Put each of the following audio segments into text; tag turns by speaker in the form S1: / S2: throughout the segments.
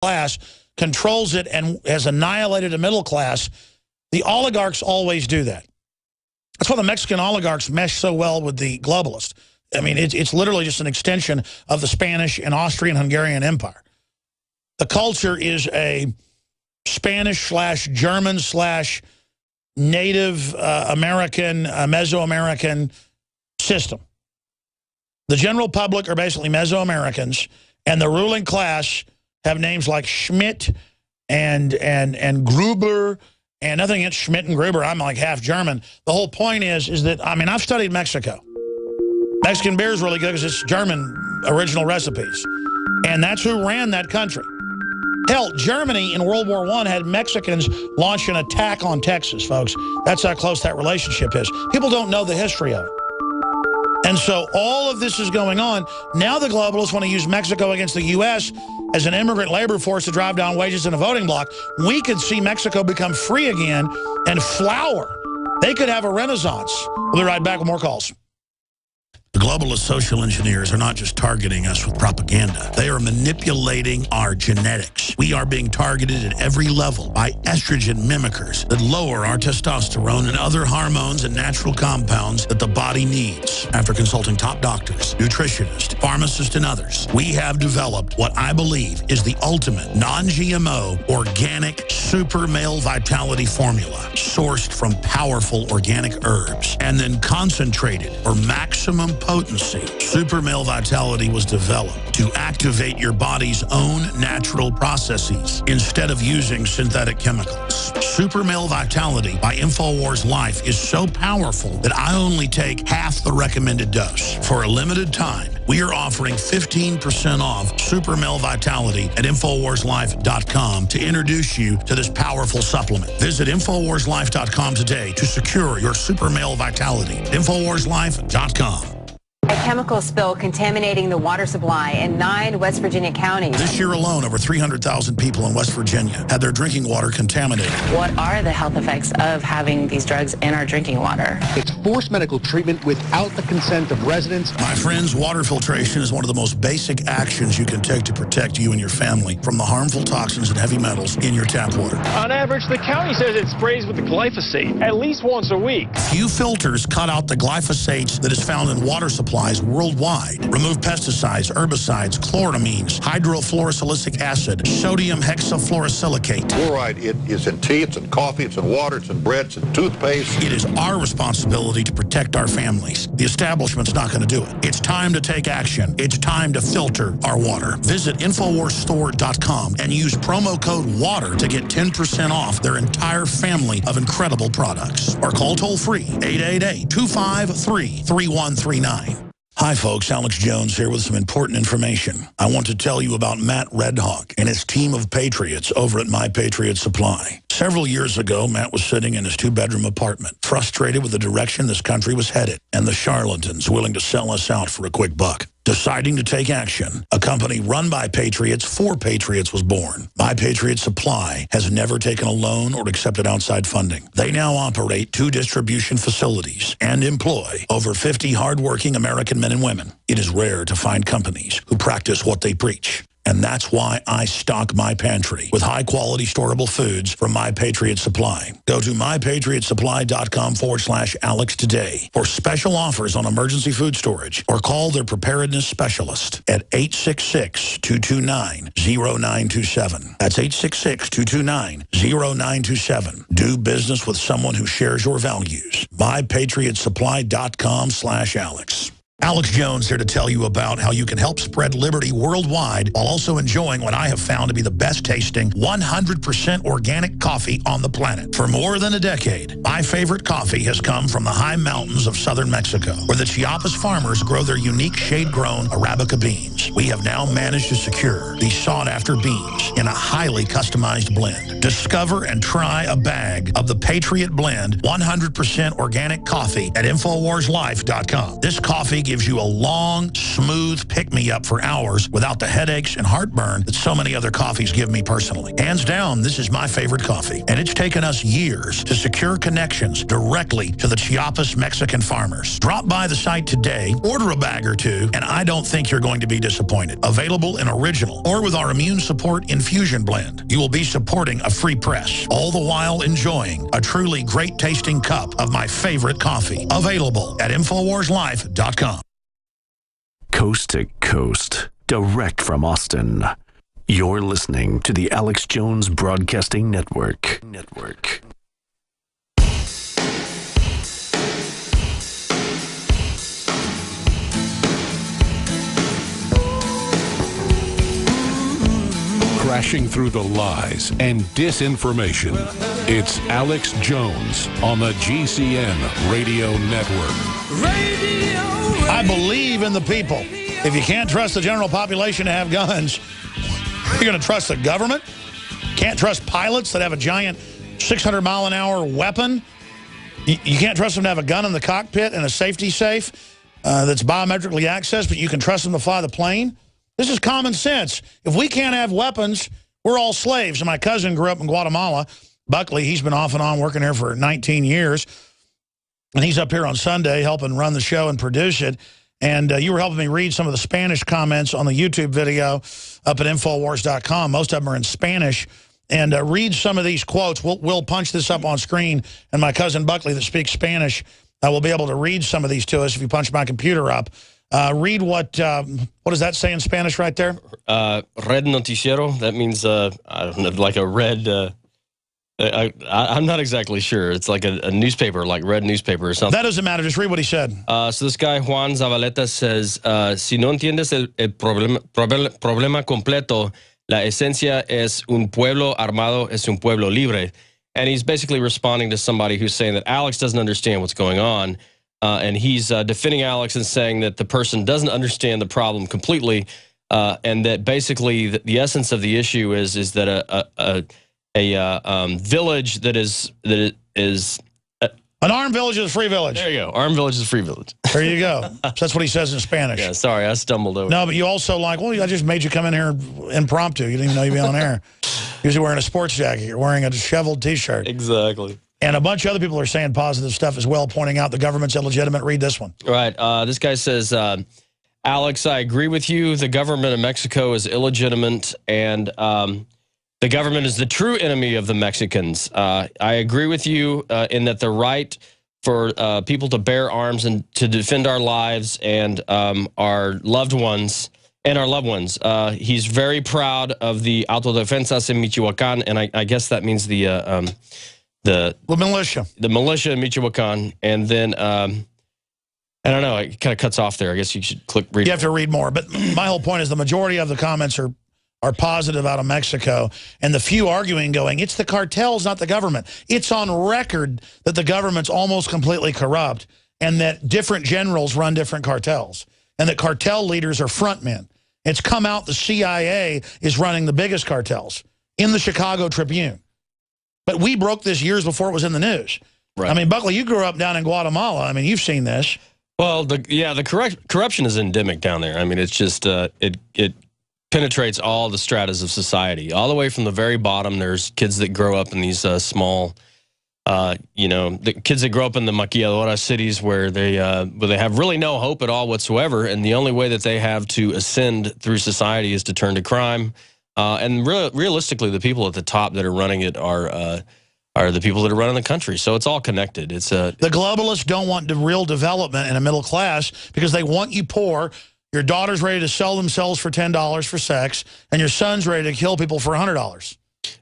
S1: class controls it and has annihilated the middle class. The oligarchs always do that. That's why the Mexican oligarchs mesh so well with the globalists. I mean, it's literally just an extension of the Spanish and Austrian Hungarian Empire. The culture is a Spanish/German/Native American, Mesoamerican system. The general public are basically Mesoamericans, and the ruling class have names like Schmidt and Gruber, and nothing against Schmidt and Gruber. I'm like half German. The whole point is that, I mean, I've studied Mexico. Mexican beer is really good because it's German original recipes. And that's who ran that country. Hell, Germany in World War I had Mexicans launch an attack on Texas, folks. That's how close that relationship is. People don't know the history of it. And so all of this is going on. Now the globalists want to use Mexico against the U.S. as an immigrant labor force to drive down wages in a voting bloc. We could see Mexico become free again and flower. They could have a renaissance. We'll be right back with more calls. The globalist social engineers are not just targeting us with propaganda. They are manipulating our genetics. We are being targeted at every level by estrogen mimickers that lower our testosterone and other hormones and natural compounds that the body needs. After consulting top doctors, nutritionists, pharmacists, and others, we have developed what I believe is the ultimate non-GMO organic super male vitality formula sourced from powerful organic herbs and then concentrated for maximum potency. Super Male Vitality was developed to activate your body's own natural processes instead of using synthetic chemicals. Super Male Vitality by InfoWars Life is so powerful that I only take half the recommended dose. For a limited time, we are offering 15% off Super Male Vitality at InfoWarsLife.com to introduce you to this powerful supplement. Visit InfoWarsLife.com today to secure your Super Male Vitality. InfoWarsLife.com.
S2: A chemical spill contaminating the water supply in 9 West Virginia counties.
S1: This year alone, over 300,000 people in West Virginia had their drinking water contaminated.
S3: What are the health effects of having these drugs in our drinking water?
S4: It's forced medical treatment without the consent of residents.
S1: My friends, water filtration is one of the most basic actions you can take to protect you and your family from the harmful toxins and heavy metals in your tap water.
S5: On average, the county says it sprays with the glyphosate at least once a week.
S1: Few filters cut out the glyphosate that is found in water supplies worldwide. Remove pesticides, herbicides, chloramines, hydrofluorosilicic acid, sodium hexafluorosilicate.
S6: Fluoride, it is in tea, it's in coffee, it's in water, it's in bread, it's in toothpaste.
S1: It is our responsibility to protect our families. The establishment's not going to do it. It's time to take action. It's time to filter our water. Visit InfoWarsStore.com and use promo code WATER to get 10% off their entire family of incredible products. Or call toll-free 888-253-3139. Hi folks, Alex Jones here with some important information. I want to tell you about Matt Redhawk and his team of patriots over at My Patriot Supply. Several years ago, Matt was sitting in his 2-bedroom apartment, frustrated with the direction this country was headed and the charlatans willing to sell us out for a quick buck. Deciding to take action, a company run by patriots for patriots was born. My Patriot Supply has never taken a loan or accepted outside funding. They now operate 2 distribution facilities and employ over 50 hardworking American men and women. It is rare to find companies who practice what they preach. And that's why I stock my pantry with high-quality storable foods from My Patriot Supply. Go to mypatriotsupply.com/Alex today for special offers on emergency food storage or call their preparedness specialist at 866-229-0927. That's 866-229-0927. Do business with someone who shares your values. mypatriotsupply.com/Alex. Alex Jones here to tell you about how you can help spread liberty worldwide while also enjoying what I have found to be the best tasting 100% organic coffee on the planet. For more than a decade, my favorite coffee has come from the high mountains of southern Mexico, where the Chiapas farmers grow their unique shade-grown Arabica beans. We have now managed to secure these sought-after beans in a highly customized blend. Discover and try a bag of the Patriot Blend 100% organic coffee at InfoWarsLife.com. This coffee gives you a long, smooth pick-me-up for hours without the headaches and heartburn that so many other coffees give me personally. Hands down, this is my favorite coffee, and it's taken us years to secure connections directly to the Chiapas Mexican farmers. Drop by the site today, order a bag or two, and I don't think you're going to be disappointed. Available in original or with our immune support infusion blend. You will be supporting a free press, all the while enjoying a truly great-tasting cup of my favorite coffee. Available at InfoWarsLife.com.
S7: Coast to coast, direct from Austin. You're listening to the Alex Jones Broadcasting Network.
S8: Crashing through the lies and disinformation. It's Alex Jones on the GCN Radio Network.
S1: I believe in the people. If you can't trust the general population to have guns, you're going to trust the government? Can't trust pilots that have a giant 600-mile-an-hour weapon? You can't trust them to have a gun in the cockpit and a safety safe that's biometrically accessed, but you can trust them to fly the plane? This is common sense. If we can't have weapons, we're all slaves. And my cousin grew up in Guatemala. Buckley, he's been off and on working here for 19 years. And he's up here on Sunday helping run the show and produce it. And you were helping me read some of the Spanish comments on the YouTube video up at Infowars.com. Most of them are in Spanish. And read some of these quotes. We'll punch this up on screen. And my cousin Buckley that speaks Spanish will be able to read some of these to us if you punch my computer up. Read what does that say in Spanish right there?
S9: Red noticiero. That means, I don't know, like a red... I'm not exactly sure. It's like a newspaper, like red newspaper or something.
S1: That doesn't matter. Just read what he said.
S9: So this guy, Juan Zavaleta, says, si no entiendes el problema completo, la esencia es un pueblo armado, es un pueblo libre. And he's basically responding to somebody who's saying that Alex doesn't understand what's going on. And he's defending Alex and saying that the person doesn't understand the problem completely. And that basically the essence of the issue is that a village that is
S1: an armed village is a free village.
S9: There you go. Armed village is a free village.
S1: There you go. So that's what he says in Spanish.
S9: Yeah, sorry, I stumbled over.
S1: No, but you also I just made you come in here impromptu. You didn't even know you'd be on air. Usually wearing a sports jacket. You're wearing a disheveled T-shirt.
S9: Exactly.
S1: And a bunch of other people are saying positive stuff as well, pointing out the government's illegitimate. Read this one.
S9: Right. This guy says, Alex, I agree with you. The government of Mexico is illegitimate, and the government is the true enemy of the Mexicans. I agree with you in that the right for people to bear arms and to defend our lives and our loved ones and our loved ones. He's very proud of the autodefensas in Michoacan, and I guess that means the
S1: militia.
S9: The militia in Michoacan, and then I don't know. It kind of cuts off there. I guess you should click read.
S1: You have to read more. But my whole point is the majority of the comments are positive out of Mexico, and the few arguing going, it's the cartels, not the government. It's on record that the government's almost completely corrupt and that different generals run different cartels and that cartel leaders are front men. It's come out the CIA is running the biggest cartels in the Chicago Tribune. But we broke this years before it was in the news. Right. I mean, Buckley, you grew up down in Guatemala. I mean, you've seen this.
S9: Well, the corruption is endemic down there. I mean, it's just it penetrates all the stratas of society, all the way from the very bottom. There's kids that grow up in these small, the kids that grow up in the maquiladora cities where they have really no hope at all whatsoever, and the only way that they have to ascend through society is to turn to crime. And realistically, the people at the top that are running it are the people that are running the country. So it's all connected. It's the
S1: globalists don't want the real development in a middle class because they want you poor. Your daughter's ready to sell themselves for $10 for sex, and your son's ready to kill people for $100.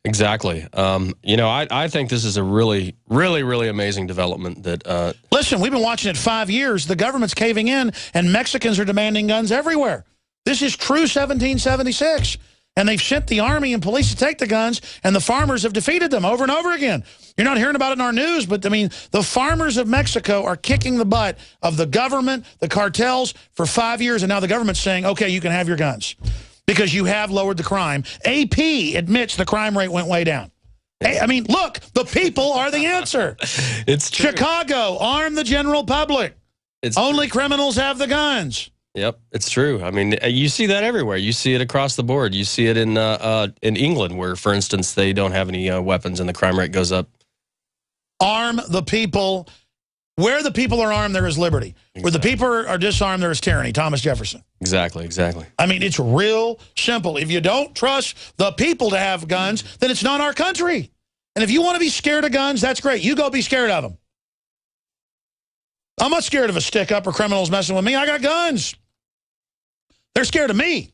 S9: Exactly. I think this is a really, really, really amazing development. That
S1: listen, we've been watching it 5 years. The government's caving in, and Mexicans are demanding guns everywhere. This is true 1776. And they've sent the army and police to take the guns, and the farmers have defeated them over and over again. You're not hearing about it in our news, but, I mean, the farmers of Mexico are kicking the butt of the government, the cartels, for 5 years, and now the government's saying, okay, you can have your guns because you have lowered the crime. AP admits the crime rate went way down. Hey, I mean, look, the people are the answer.
S9: It's true.
S1: Chicago, arm the general public. Only criminals have the guns.
S9: Yep, it's true. I mean, you see that everywhere. You see it across the board. You see it in England, where, for instance, they don't have any weapons and the crime rate goes up.
S1: Arm the people. Where the people are armed, there is liberty. Exactly. Where the people are disarmed, there is tyranny. Thomas Jefferson.
S9: Exactly.
S1: I mean, it's real simple. If you don't trust the people to have guns, then it's not our country. And if you want to be scared of guns, that's great. You go be scared of them. I'm not scared of a stick-up or criminals messing with me. I got guns. They're scared of me.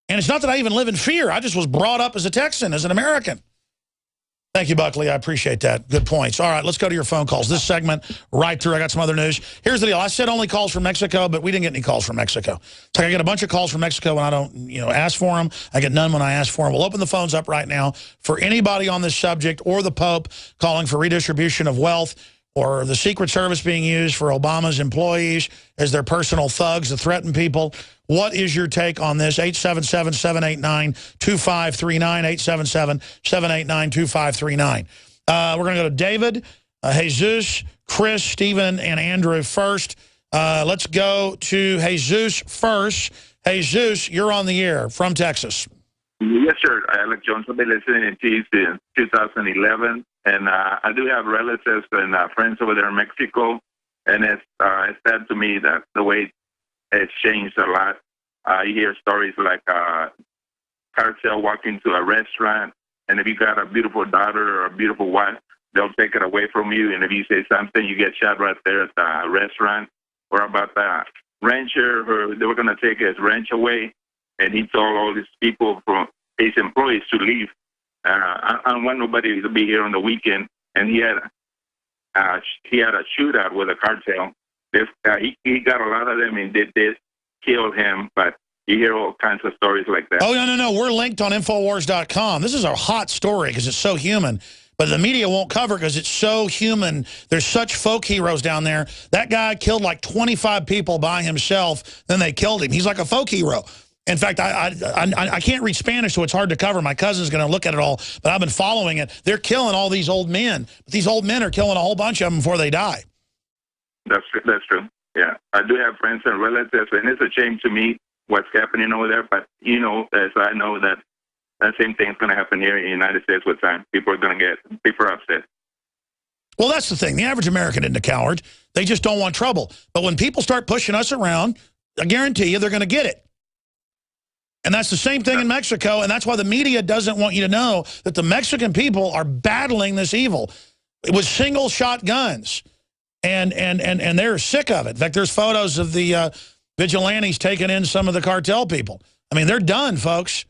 S1: And it's not that I even live in fear. I just was brought up as a Texan, as an American. Thank you, Buckley. I appreciate that. Good points. All right, let's go to your phone calls. This segment, right through. I got some other news. Here's the deal. I said only calls from Mexico, but we didn't get any calls from Mexico. So I get a bunch of calls from Mexico when I don't, ask for them. I get none when I ask for them. We'll open the phones up right now for anybody on this subject or the Pope calling for redistribution of wealth or the Secret Service being used for Obama's employees as their personal thugs to threaten people. What is your take on this? 877-789-2539, 877-789-2539. We're going to go to David, Jesus, Chris, Stephen, and Andrew first. Let's go to Jesus first. Jesus, you're on the air from Texas.
S10: Yes, sir. Alex Jones. I've been listening to you since 2011, and I do have relatives and friends over there in Mexico, and it's sad to me that the way it's changed a lot. You hear stories like cartel walking to a restaurant, and if you got a beautiful daughter or a beautiful wife, they'll take it away from you, and if you say something, you get shot right there at the restaurant. Or about the rancher, who they were going to take his ranch away, and he told all these people from his employees to leave. I don't want nobody to be here on the weekend, and he had a shootout with a cartel. He got a lot of them, and they did kill him, but you hear all kinds of stories like that.
S1: Oh, no. We're linked on Infowars.com. This is a hot story because it's so human. But the media won't cover because it's so human. There's such folk heroes down there. That guy killed like 25 people by himself. Then they killed him. He's like a folk hero. In fact, I can't read Spanish, so it's hard to cover. My cousin's going to look at it all, but I've been following it. They're killing all these old men. But these old men are killing a whole bunch of them before they die.
S10: That's true. Yeah, I do have friends and relatives, and it's a shame to me what's happening over there. But, as I know that same thing's going to happen here in the United States with time. People are upset.
S1: Well, that's the thing. The average American isn't a coward. They just don't want trouble. But when people start pushing us around, I guarantee you they're going to get it. And that's the same thing in Mexico, and that's why the media doesn't want you to know that the Mexican people are battling this evil with single-shot guns. And they're sick of it. In fact, there's photos of the vigilantes taking in some of the cartel people. I mean, they're done, folks.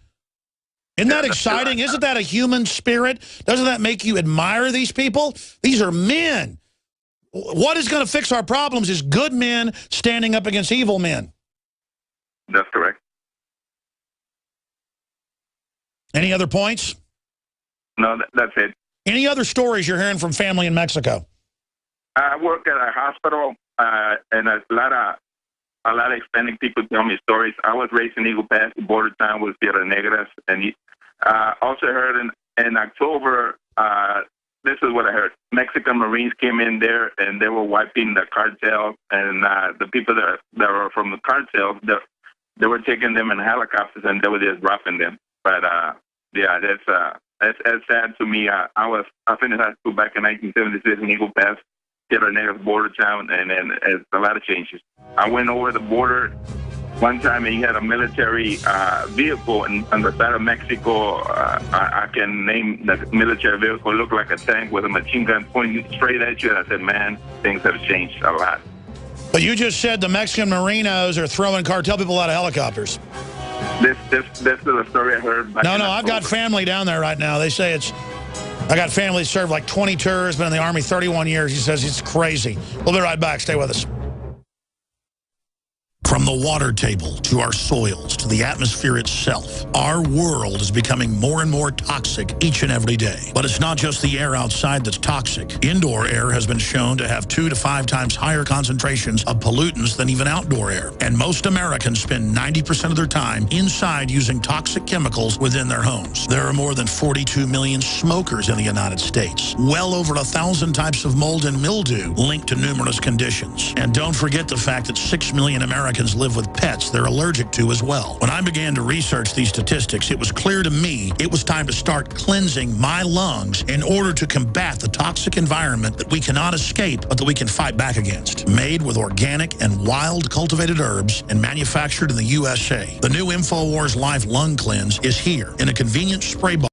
S1: Isn't that exciting? Isn't that a human spirit? Doesn't that make you admire these people? These are men. What is going to fix our problems is good men standing up against evil men.
S10: That's correct.
S1: Any other points?
S10: No, that's it.
S1: Any other stories you're hearing from family in Mexico?
S10: I work at a hospital, and a lot of Hispanic people tell me stories. I was raised in Eagle Pass, the border town with Sierra Negras, and also heard in October, this is what I heard. Mexican Marines came in there, and they were wiping the cartel, and the people that were from the cartel, they were taking them in helicopters, and they were just dropping them. But, yeah, that's sad to me. I finished high school back in 1976 in Eagle Pass, Sierra Negras border town, and then it's a lot of changes. I went over the border one time, and he had a military vehicle on the side of Mexico. I can name the military vehicle. It looked like a tank with a machine gun pointing straight at you. And I said, man, things have changed a lot.
S1: But you just said the Mexican Marinos are throwing cartel people out of helicopters.
S10: This is a story I heard.
S1: No, I've got family down there right now. They say it's... I got family that served like 20 tours, been in the Army 31 years. He says it's crazy. We'll be right back. Stay with us. From the water table to our soils to the atmosphere itself, our world is becoming more and more toxic each and every day. But it's not just the air outside that's toxic. Indoor air has been shown to have 2 to 5 times higher concentrations of pollutants than even outdoor air. And most Americans spend 90% of their time inside using toxic chemicals within their homes. There are more than 42 million smokers in the United States. Well over 1,000 types of mold and mildew linked to numerous conditions. And don't forget the fact that 6 million Americans live with pets they're allergic to as well. When I began to research these statistics, it was clear to me it was time to start cleansing my lungs in order to combat the toxic environment that we cannot escape, but that we can fight back against. Made with organic and wild cultivated herbs and manufactured in the USA, the new InfoWars Life Lung Cleanse is here in a convenient spray bottle.